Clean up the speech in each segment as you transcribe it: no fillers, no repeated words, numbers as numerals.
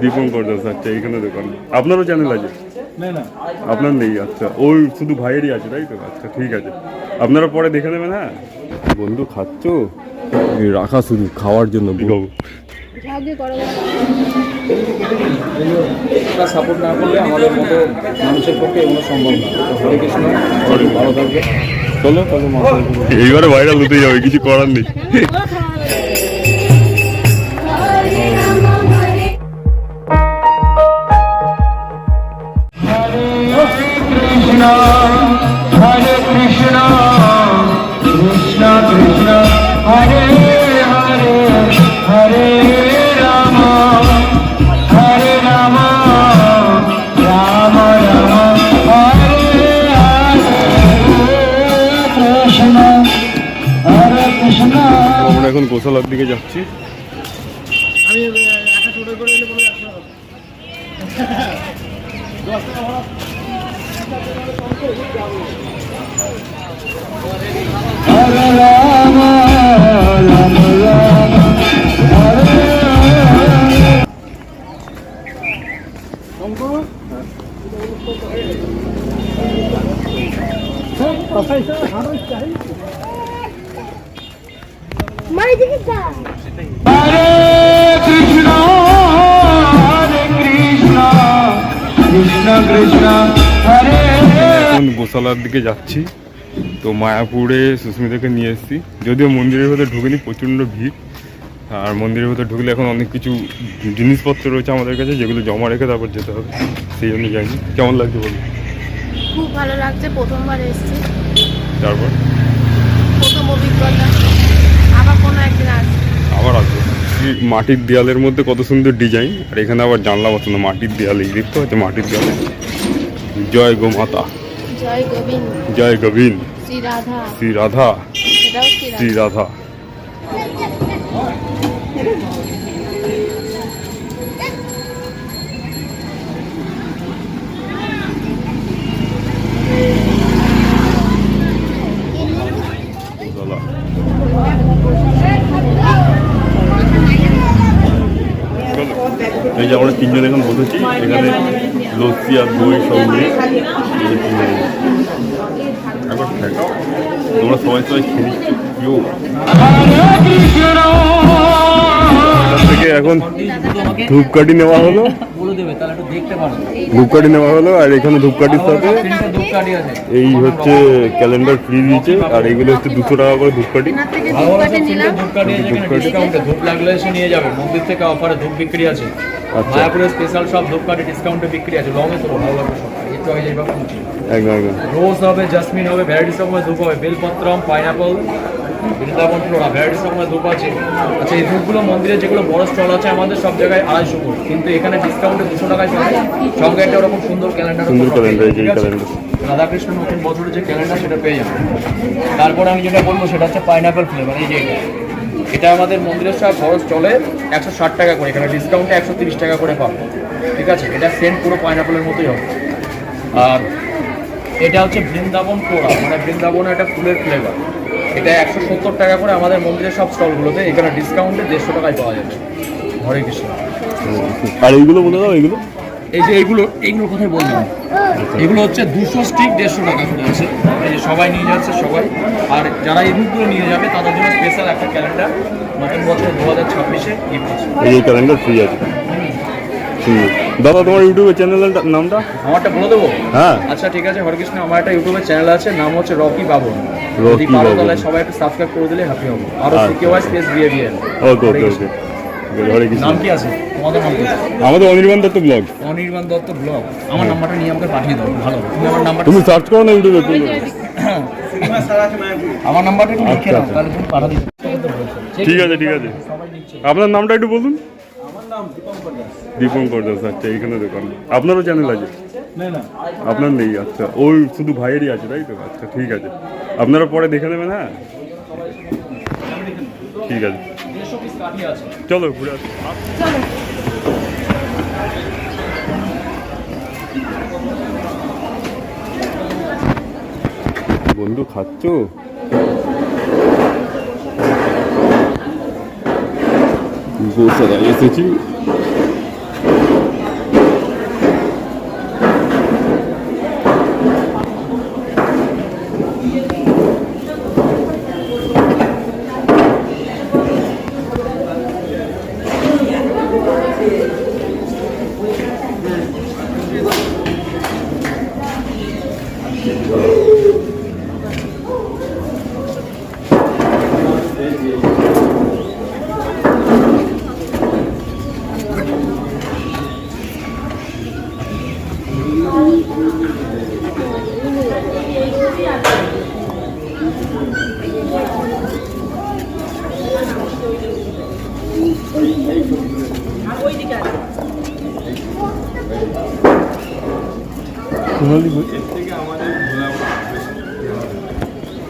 দীপঙ্কর দাস, আচ্ছা এইখানে দোকান। আপনারও চ্যানেল আছে? আপনার নেই, আচ্ছা ওই শুধু ভাইয়েরই আছে তাই তো, আচ্ছা ঠিক আছে, আপনারা পরে দেখে নেবেন। হ্যাঁ বন্ধু খাচ্ছ? রাখা শুধু খাওয়ার জন্য। সাপোর্ট না করলে আমাদের মতো মানুষের পক্ষে এগুলো সম্ভব না। হরে কৃষ্ণ, ভালো থাকবে। চলো এইবারে ভাইরাল হতেই যাবে, কিছু করার নেই। হরে কৃষ্ণ কৃষ্ণ কৃষ্ণ হরে হরে হরে রাম হরে রাম রাম রাম হরে হরে কৃষ্ণ। আমরা এখন গোশালার দিকে যাচ্ছি। হরে রাম রাম রাম হরে কৃষ্ণ কৃষ্ণ কৃষ্ণ হরে। এখন গোশালার দিকে যাচ্ছি। তো মায়াপুরে সুস্মিতাকে নিয়ে এসেছি, যদিও মন্দিরের ভেতরে ঢুকেনি, প্রচণ্ড ভিড়। আর মন্দিরের ভেতরে ঢুকলে এখন অনেক কিছু জিনিসপত্র রয়েছে আমাদের কাছে, যেগুলো জমা রেখে তারপর যেতে হবে, সেই জন্য যাইনি। কেমন লাগছে বলুন? খুব ভালো লাগছে, প্রথমবার এসেছি, তারপর প্রথম অভিজ্ঞতা, আবার কোনো একদিন আসবো। আবার আসবো। মাটির দেয়ালের মধ্যে কত সুন্দর ডিজাইন, আর এখানে আবার জানলা বসানো মাটির দেয়ালে, দেখতে হচ্ছে মাটির দেয়ালে জয় গো মাতা, জয় গোবিন্দ, জয় গোবিন্দ, শ্রী রাধা, শ্রী রাধা, এটাও শ্রী রাধা। এই যে আমরা তিনজন এখন বসেছি, এখানে লস্যি আর দই সব নিয়ে একবার খাই। তোমরা সবাই খেয়ে থেকে এখন ধূপকাঠি নেওয়া হলো, ধূপকাঠি নেওয়া হলো। আর এখানে ধূপকাঠির সাথে এই হচ্ছে ক্যালেন্ডার ফ্রি দিয়েছে, আর এইগুলো হচ্ছে 200 টাকা করে ধূপকাঠি। ধূপ লাগলে এসে নিয়ে যাবে, মন্দির থেকে অফারে ধূপ বিক্রি আছে। মায়াপুরের স্পেশাল সব ধূপকাঠি ডিসকাউন্টে বিক্রি আছে। লং তো ভালো লাগবে সব, একটু আগে যাইবা একদম একদম। রোজ হবে, জাসমিন হবে, ভ্যারাইটিস রকমের ধূপ হবে, বেলপত্রম, পাইনাপল, বৃন্দাবন ফ্লোরা, ভ্যারাইটিস রকমের ধূপ আছে। আচ্ছা এই ধূপগুলো মন্দিরে যেগুলো বড় স্টল আছে আমাদের সব জায়গায় 250 করে, কিন্তু এখানে ডিসকাউন্টে 200 টাকায় পাবে। সঙ্গে একটা ওরকম সুন্দর ক্যালেন্ডার, রাধাকৃষ্ণ নতুন বছরের যে ক্যালেন্ডার সেটা পেয়ে যাবে। তারপর আমি যেটা বলবো সেটা হচ্ছে পাইনাপল ফ্লেভার। এই যে এটা আমাদের মন্দিরের সব বড় স্টলে 160 টাকা করে, এখানে ডিসকাউন্টে 130 টাকা করে পাবো। ঠিক আছে, এটা সেন্ট পুরো পাইনাপলের মতোই হবে। আর এটা হচ্ছে বৃন্দাবন ফ্লোরা, মানে বৃন্দাবনের একটা ফুলের ফ্লেভার। এটা 170 টাকা করে আমাদের মন্দিরের সব স্টলগুলোতে, এখানে ডিসকাউন্টে 150 টাকায় পাওয়া যাবে। হরে কৃষ্ণ। আর এইগুলো বলে দাও, এইগুলো এই যে এইগুলোর কথাই বললাম, এগুলো হচ্ছে 200 স্টিক 150 টাকা করে আছে। এই যে সবাই নিয়ে যাচ্ছে সবাই। আর যারা এই ধূপগুলো নিয়ে যাবে তাদের জন্য স্পেশাল একটা ক্যালেন্ডার নতুন বছর 2026-এ গিফট আছে। এই ক্যালেন্ডার ফ্রি আছে। দাদা তোমার ইউটিউবের চ্যানেলের নামটা? আমারটা বলে দেবো? হ্যাঁ আচ্ছা ঠিক আছে। হরে কৃষ্ণ, আমার একটা ইউটিউবের চ্যানেল আছে, নাম হচ্ছে রকি বাবন। রকি বাবন, সবাই একটু সাবস্ক্রাইব করে দিলে হ্যাপি হবো। আর সিকেওয়াই স্পেস বিএবিএল। ওকে ওকে ওকে। হরে কৃষ্ণ। নাম কি আছে তোমাদের? নাম কি? আমাদের অনির্বাণ দত্ত ব্লগ। অনির্বাণ দত্ত ব্লগ। আমার নাম্বারটা নিয়ে আমাকে পাঠিয়ে দাও, ভালো। তুমি আমার নাম্বার তুমি সার্চ করো না ইউটিউবে। আমার নাম্বারটা একটু লিখে নাও, তাহলে তুমি পাঠা দিতে। ঠিক আছে ঠিক আছে। আপনার নামটা একটু বলুন। দীপঙ্কর দাস, আচ্ছা এইখানে দোকান। আপনারও চ্যানেল আছে? আপনার নেই, আচ্ছা ওই শুধু ভাইয়েরই আছে তাই তো, আচ্ছা ঠিক আছে, আপনারা পরে দেখে নেবেন। হ্যাঁ ঠিক আছে, চলো ঘুরে আসি। বন্ধু খাচ্ছ? গোশালায় এসেছি,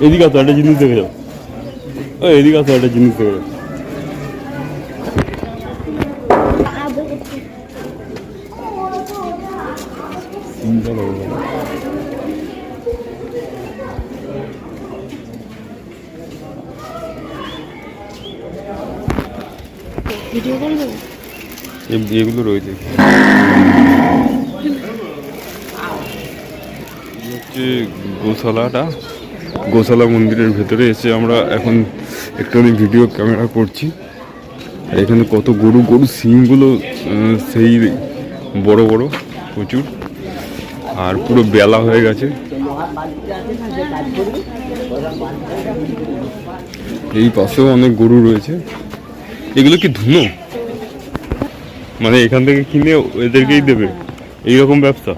এদিকে আসো, একটা জিনিস দেখে যাও। এদিকে আসো, একটা জিনিস দেখে যাও। ভিডিও করে দেবো। এগুলো রয়েছে হচ্ছে গোশালা মন্দিরের ভেতরে এসে আমরা এখন একটুখানি ভিডিও ক্যামেরা করছি। আর এখানে কত গরু সিংগুলো সেই বড় বড় প্রচুর, আর পুরো বেলা হয়ে গেছে। এই পাশেও অনেক গরু রয়েছে। এগুলো কি ধুনো, মানে এখান থেকে কিনে এদেরকেই দেবে, এইরকম ব্যবসা?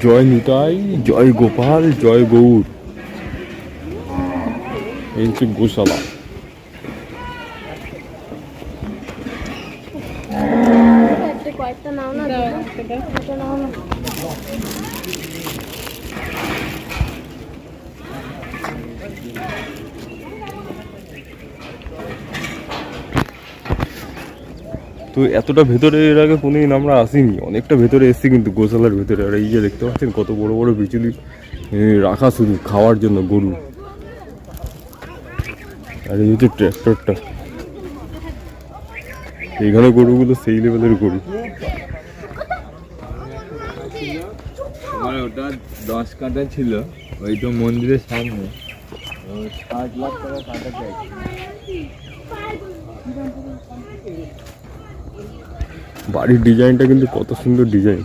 জয় নিতাই, জয় গোপাল, জয় গৌর। এই হচ্ছে গোশালা। কয়েকটা নাও না, একটা নাও না। তো এতটা ভেতরে এর আগে কোনোদিন আমরা আসিনি, অনেকটা ভেতরে এসেছি কিন্তু গোশালার ভেতরে। আর এই যে দেখতে পাচ্ছেন কত বড় বড় বিচুলি রাখা শুধু খাওয়ার জন্য গরু। আর এই হচ্ছে ট্র্যাক্টরটা, এইখানে গরুগুলো সেই লেভেলের গরু। আমার ওটা 10 কাঠা ছিল, ওই তো মন্দিরের সামনে 60 লাখ টাকা কাটা চাইছে। বাড়ির ডিজাইনটা কিন্তু কত সুন্দর ডিজাইন।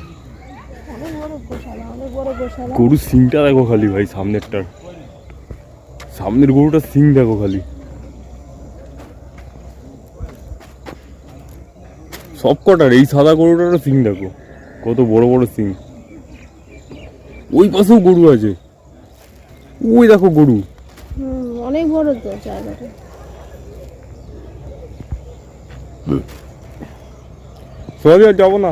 গরুর সিংটা দেখো খালি ভাই, সামনের গরুটার সিং দেখো খালি। সব কটার এই সাদা গরুটারও সিং দেখো, কত বড় বড় সিং। ওই পাশেও গরু আছে, ওই দেখো গরু। অনেক বড় তো জায়গাটা। সরি আর যাবো না।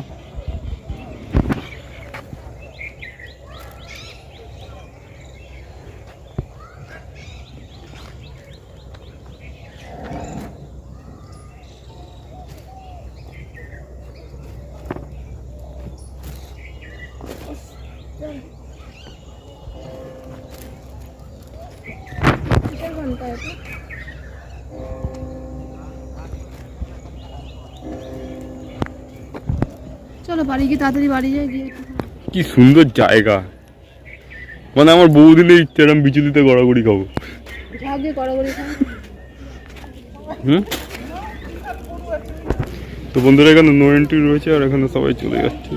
চলো বাড়ি গিয়ে তাড়াতাড়ি বাড়ি যাই গিয়ে। কি সুন্দর জায়গা, মানে আমার বউ দিলে ইচ্ছে এরম বিচুলিতে গড়াগড়ি খাবো। গিয়ে গড়াগড়ি খাও। তো বন্ধুরা এখানে নো এন্ট্রি রয়েছে, আর এখানে সবাই চলে যাচ্ছে।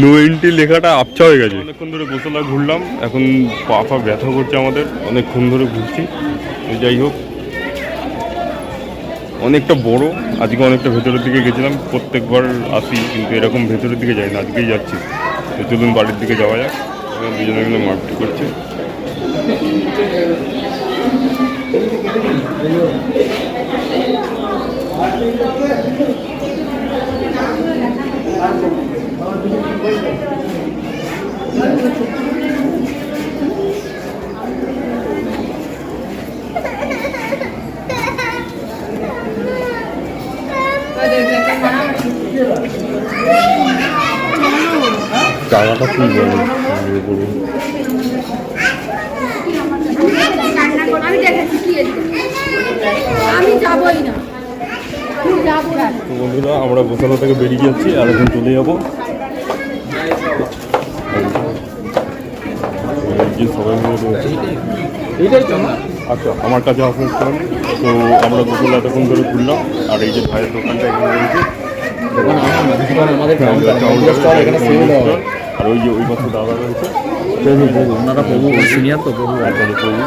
নো এন্ট্রি লেখাটা আবছা হয়ে গেছে। অনেকক্ষণ ধরে গোশালা ঘুরলাম, এখন পা ব্যথা করছে আমাদের, অনেকক্ষণ ধরে ঘুরছি। যাই হোক, অনেকটা বড়, আজকে অনেকটা ভেতরের দিকে গেছিলাম। প্রত্যেকবার আসি কিন্তু এরকম ভেতরের দিকে যাই না, আজকেই যাচ্ছি। তো চলুন বাড়ির দিকে যাওয়া যাক। দুজনে মিলে মারপিট করছে। জায়গাটা কি বলে আমি যাবই না, যাবো না। তো বন্ধুরা আমরা গোশালা থেকে বেরিয়ে যাচ্ছি, আর এখন চলে যাবো। সবাই মিলে রয়েছে। আচ্ছা, আমার কাছে আসুন। তো আমরা গোশালা এতক্ষণ ধরে ঘুরলাম, আর এই যে ভাইয়ের দোকানটা এখানে রয়েছে, আর ওই যে ওই পাশে দাদা রয়েছে, ওনারা প্রভু সিনিয়র তো প্রভু। প্রভু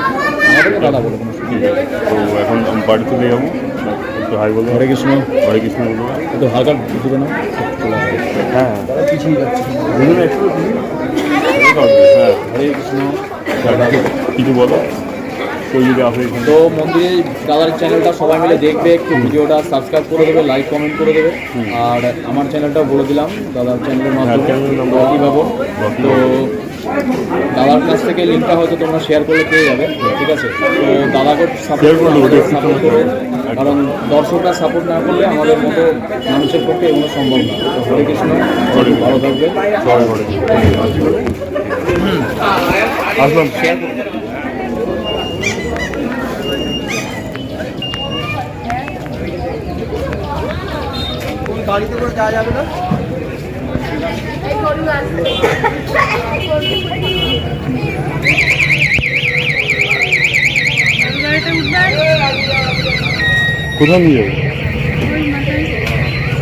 আমাদেরকে দাদা বলো কোনো ঠিক আছে। তো এখন আমি বাড়ি চলে যাবো, একটু হাই বলবো। হরে কৃষ্ণ। হরে কৃষ্ণ বলবো। একটু হালকা বুঝবে না হ্যাঁ কিছুই যাচ্ছে বুঝুন একটু হ্যাঁ হরে কৃষ্ণ। কিছু বলো কেউ যদি আসে এখানে। তো মন্দিরে দাদার চ্যানেলটা সবাই মিলে দেখবে, একটু ভিডিওটা সাবস্ক্রাইব করে দেবে, লাইক কমেন্ট করে দেবে। আর আমার চ্যানেলটাও বলে দিলাম, দাদার চ্যানেলের মাধ্যমে চ্যানেলের নাম রকি বাবন। তো দাদার কাছ থেকে লিঙ্কটা হয়তো তোমরা শেয়ার করলে পেয়ে যাবে, ঠিক আছে? তো দাদাকে Share করে দেবো, সাপোর্ট করবে, কারণ দর্শকরা সাপোর্ট না করলে আমাদের মতো মানুষের পক্ষে এগুলো সম্ভব না। তো হরে কৃষ্ণ, ভালো থাকবে। সবাই করে আসলাম। গাড়িতে করে যাওয়া যাবে না? এই গরু আসবে কোথায় নিয়ে যাবো?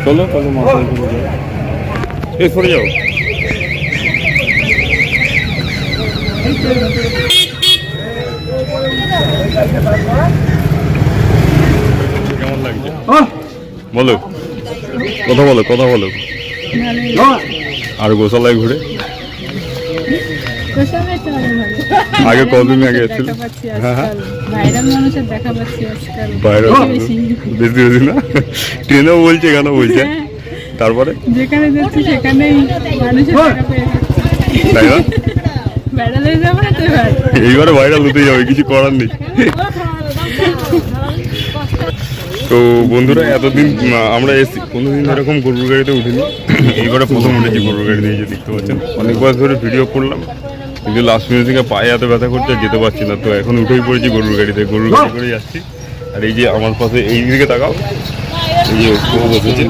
চলো তাহলে মাথায় করে যাও। এই সরে যাও। কেমন লাগছে বলো, কথা বলো, কথা বলো। আর গোশালায় ঘুরে আগে কদিন আগে এসেছিল। হ্যাঁ হ্যাঁ ভাইরাল মানুষের দেখা পাচ্ছি আজকাল বাইরে বেশি। বেশি বেশি না, ট্রেনেও বলছে কেন বলছে, তারপরে যেখানে যাচ্ছি সেখানেই মানুষের দেখা পেয়ে যাচ্ছি। তাই না? ভাইরাল হয়ে যাবো না তো এবার। এইবারে ভাইরাল হতেই যাবে, কিছু করার নেই। তো বন্ধুরা এতদিন আমরা এসেছি, কোনোদিন এরকম গরুর গাড়িতে উঠিনি, এইবারে প্রথম উঠেছি গরুর গাড়িতে। এই যে দেখতে পাচ্ছেন অনেক বয়স ধরে ভিডিও করলাম, কিন্তু লাস্ট মিনিট থেকে পায়ে এত ব্যথা করতে আর যেতে পারছি না। তো এখন উঠেই পড়েছি গরুর গাড়িতে, গরুর গাড়ি করে যাচ্ছি। আর এই যে আমার পাশে এই দিকে তাকাও, এই যে কেউ বসেছেন,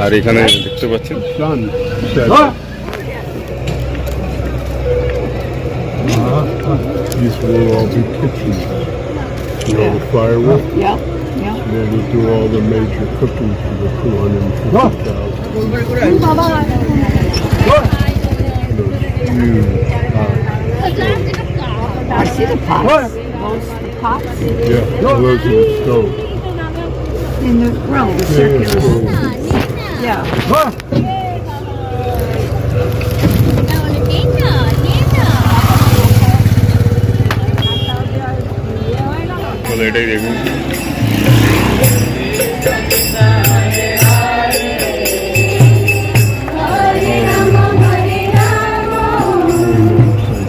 আর এখানে দেখতে পাচ্ছেন These will all be kitchens. You know, the firewood. Yeah. They would do all the major cooking for the 250,000. I see the pots. Those the pots Yeah, those are the stoves. in the grill, the circular. Yeah. বলে এটাই দেখুন।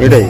এটাই